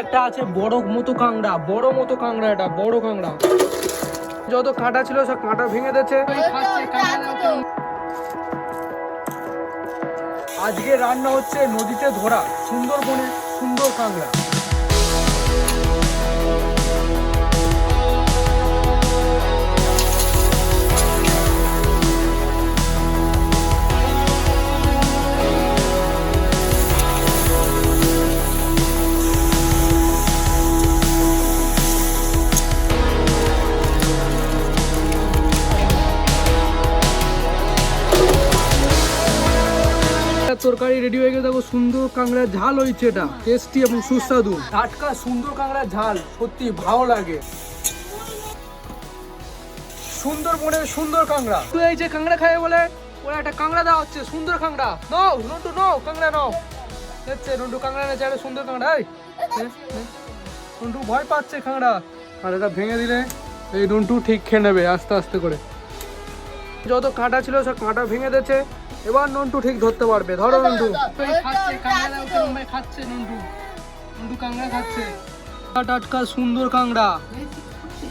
একটা আছে বড় মতো কাংড়া, বড় মতো কাংড়া, এটা বড় কাংড়া। যত কাঁটা ছিল সব কাঁটা ভেঙে দিয়েছে। আজকে রান্না হচ্ছে নদীতে ধরা সুন্দরবনে সুন্দর কাংড়া। তরকারি রেডি হয়ে গেছে, দেখো সুন্দর কাংড়ার ঝাল হয়েছে, এটা টেস্টি এবং সুস্বাদু। টাটকা সুন্দর কাংড়ার ঝাল সত্যি ভালো লাগে। সুন্দরবনের সুন্দর কাংড়া, তুই এই যে কাংড়া খায় বলে ওরা একটা কাংড়া দেওয়া হচ্ছে, সুন্দর কাংড়া। নাও রন্টু নাও কাংড়া নাও। দেখছে রন্টু কাংড়া নেছে, একটা সুন্দর কাংড়া। রন্টু ভয় পাচ্ছে কাংড়া, আর এটা ভেঙে দিলে এই রন্টু ঠিক খেয়ে নেবে আস্তে আস্তে করে। যত কাঁটা ছিল সব কাঁটা ভেঙে দিয়েছে, এবার নন্টু ঠিক ধরতে পারবে। ধরো নন্টু। খাচ্ছে নন্টু, নন্টু কাংড়া খাচ্ছে। টাটকা সুন্দর কাংড়া।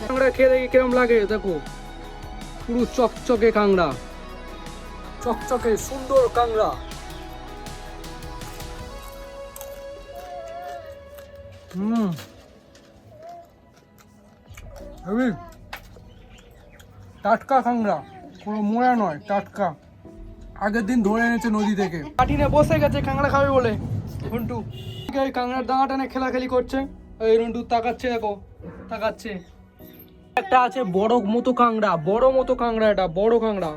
কাংড়া খেয়ে দেখি কিরম লাগে, দেখো পুরো চকচকে কাংড়া, চকচকে সুন্দর কাংড়া। টাটকা কাংড়া, কোনো মোড়া নয়, টাটকা, আগের দিন ধরে এনেছে নদী থেকে। কাটিনে বসে গেছে কাংড়া খাবে বলে রন্টু। কাংড়ার দাঁড়া টানে খেলাখেলি করছে, এই রন্টু তাকাচ্ছে, দেখো তাকাচ্ছে। একটা আছে বড় মতো কাংড়া, বড় মতো কাংড়া, এটা বড় কাংড়া।